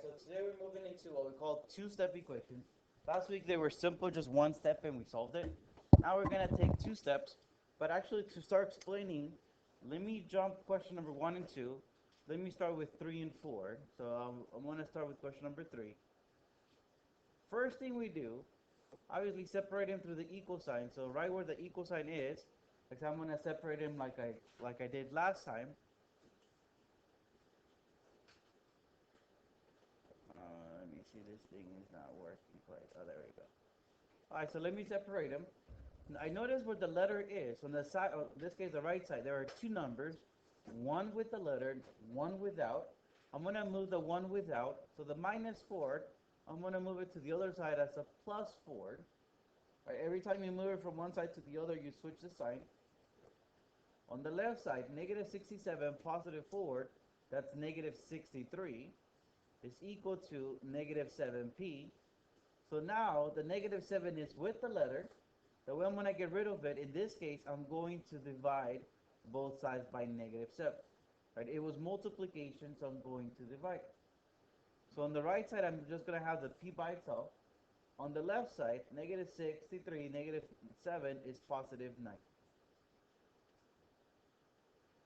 so today we're moving into what we call two-step equations. Last week they were simple, just one step, and we solved it. Now we're gonna take two steps, but actually to start explaining, let me jump question number 1 and 2. Let me start with 3 and 4. So I'm gonna start with question number 3. First thing we do, obviously separate them through the equal sign. So right where the equal sign is, like I'm gonna separate them like I did last time. Let me see, this thing is not working quite. Oh, there we go. All right, so let me separate them. I notice where the letter is. On the side, in this case, the right side, there are two numbers, one with the letter, one without. I'm going to move the one without. So the -4, I'm going to move it to the other side as a +4. Right, every time you move it from one side to the other, you switch the sign. On the left side, -67, +4, that's -63, is equal to -7p. So now the -7 is with the letter. The way I'm going to get rid of it, in this case, I'm going to divide both sides by -7. Right? It was multiplication, so I'm going to divide. So on the right side, I'm just going to have the p by itself. On the left side, -63, -7 is +9.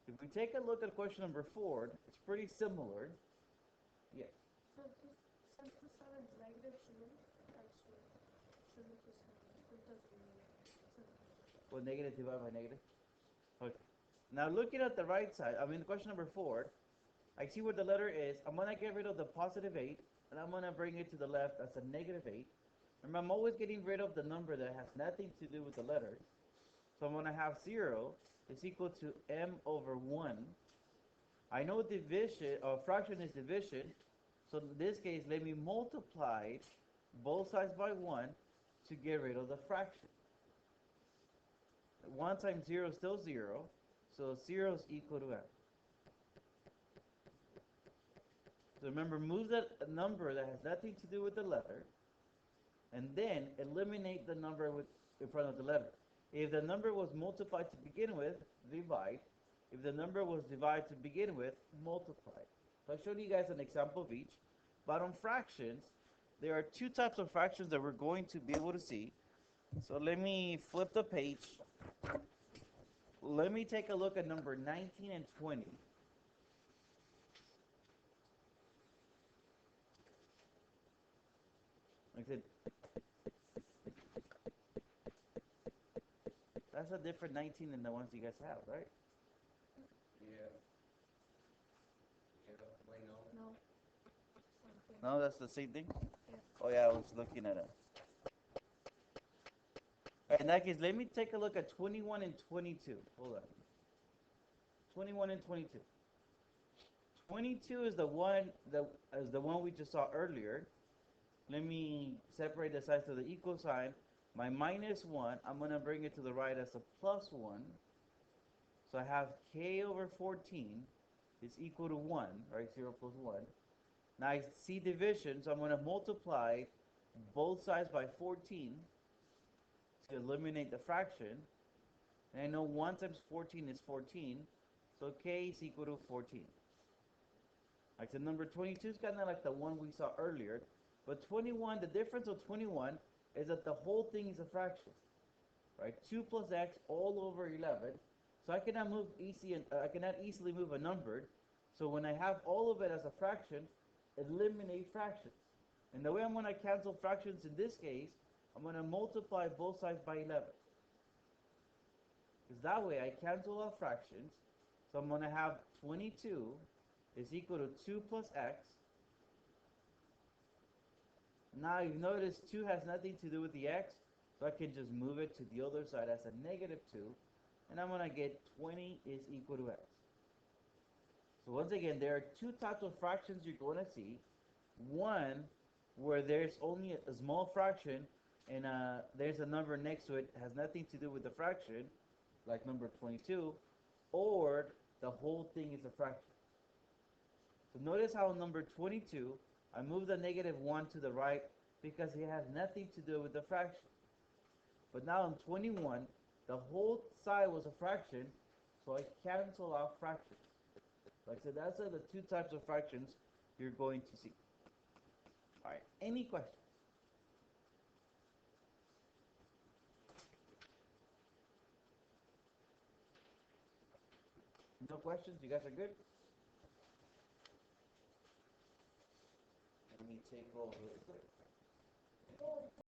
If we take a look at question number 4, it's pretty similar. Yes. So since the 7 is negative, shouldn't it doesn't mean Well, negative divided by negative. Okay. Now looking at the right side, I mean question number 4, I see where the letter is. I'm gonna get rid of the +8, and I'm gonna bring it to the left as a -8. Remember, I'm always getting rid of the number that has nothing to do with the letter. So I'm gonna have 0 is equal to m/1. I know division or fraction is division, so in this case, let me multiply both sides by 1 to get rid of the fraction. 1 times 0 is still 0, so 0 is equal to m. So remember, move that number that has nothing to do with the letter, and then eliminate the number in front of the letter. If the number was multiplied to begin with, divide. If the number was divided to begin with, multiply. So I showed you guys an example of each. But on fractions, there are two types of fractions that we're going to be able to see. So let me flip the page. Let me take a look at number 19 and 20. Like I said, that's a different 19 than the ones you guys have, right? no. No, that's the same thing? Yeah. Oh yeah, I was looking at it. In that case, let me take a look at 21 and 22. Hold on. 21 and 22. 22 is the one we just saw earlier. Let me separate the sides to the equal sign. My -1, I'm going to bring it to the right as a +1. So I have k/14 is equal to 1, right? 0 plus 1. Now I see division, so I'm going to multiply both sides by 14 to eliminate the fraction. And I know 1 times 14 is 14, so k is equal to 14. Like the number 22 is kind of like the one we saw earlier, but 21, the difference of 21 is that the whole thing is a fraction, right? 2 plus x all over 11. So I cannot easily move a number. So when I have all of it as a fraction, eliminate fractions. And the way I'm going to cancel fractions in this case, I'm going to multiply both sides by 11. Because that way I cancel out fractions. So I'm going to have 22 is equal to 2 plus x. Now you notice 2 has nothing to do with the x, so I can just move it to the other side as a -2, and I'm going to get 20 is equal to x. So once again, there are two types of fractions you're going to see. One, where there's only a small fraction, and there's a number next to it, has nothing to do with the fraction, like number 22, or the whole thing is a fraction. So notice how number 22, I move the -1 to the right because it has nothing to do with the fraction. But now in 21, the whole side was a fraction, so I cancel out fractions. Like I said, that's the two types of fractions you're going to see. All right. Any questions? No questions? You guys are good? Let me take over.